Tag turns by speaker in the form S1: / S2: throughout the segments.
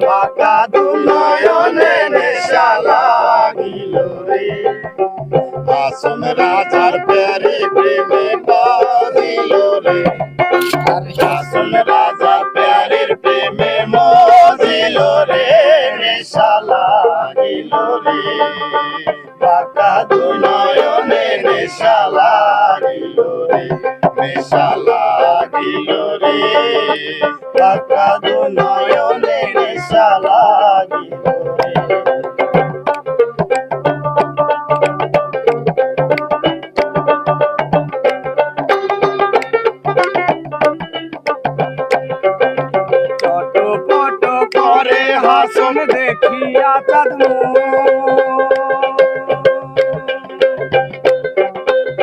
S1: বাঁকা দু নয়নে নেশা লাগিল রে হাসন রাজার প্যারে প্রেমে বাজিল রে হাসন রাজা প্যারের প্রেমে মজিল রে নেশা লাগিল রে বাঁকা দু নয়নে নেশা লাগিল রে নেশা লাগিল রে বাঁকা দু নয়নে নেশা লাগিল রে
S2: চটপট করে হাসন দেখিয়া চাঁদ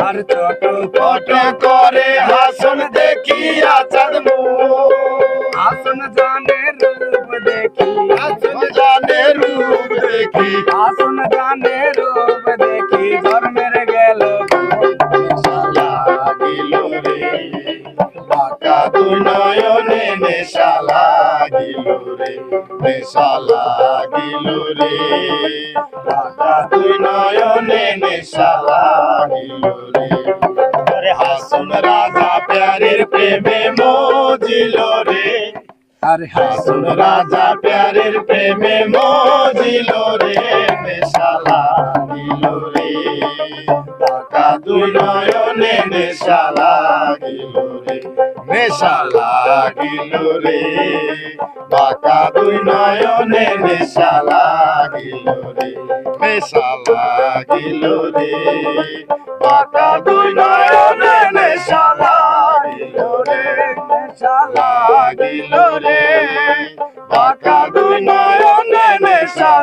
S2: আর চটপট
S1: করে হাসন দেখিয়া চাঁদ
S2: হাসন জানে রূপ দেখি
S1: হাসন জানে রূপ দেখি
S2: হাসন জানে রূপ দেখি ধর্মের গেল
S1: নেশা লাগিল রে বাঁকা দু নয়নে নেশা লাগিল রে নেশা লাগিল রে বাঁকা দু নয়নে নেশা লাগিল রে আরে হাসন রাজা প্যারের প্রেমে মজিল রে
S2: আরে
S1: হাসন রাজা প্যারের প্রেমে মজিল রে নেশা লাগিল রে বাঁকা দু নয়নে নেশা লাগিল রে নেশা লাগিল রে বাঁকা দু নয়নে নেশা লাগিল রে নেশা লাগিল রে বাঁকা দু নয়নে নেশা লাগিল রে নেশা লাগিল রে বাঁকা দু নয়নে নেশা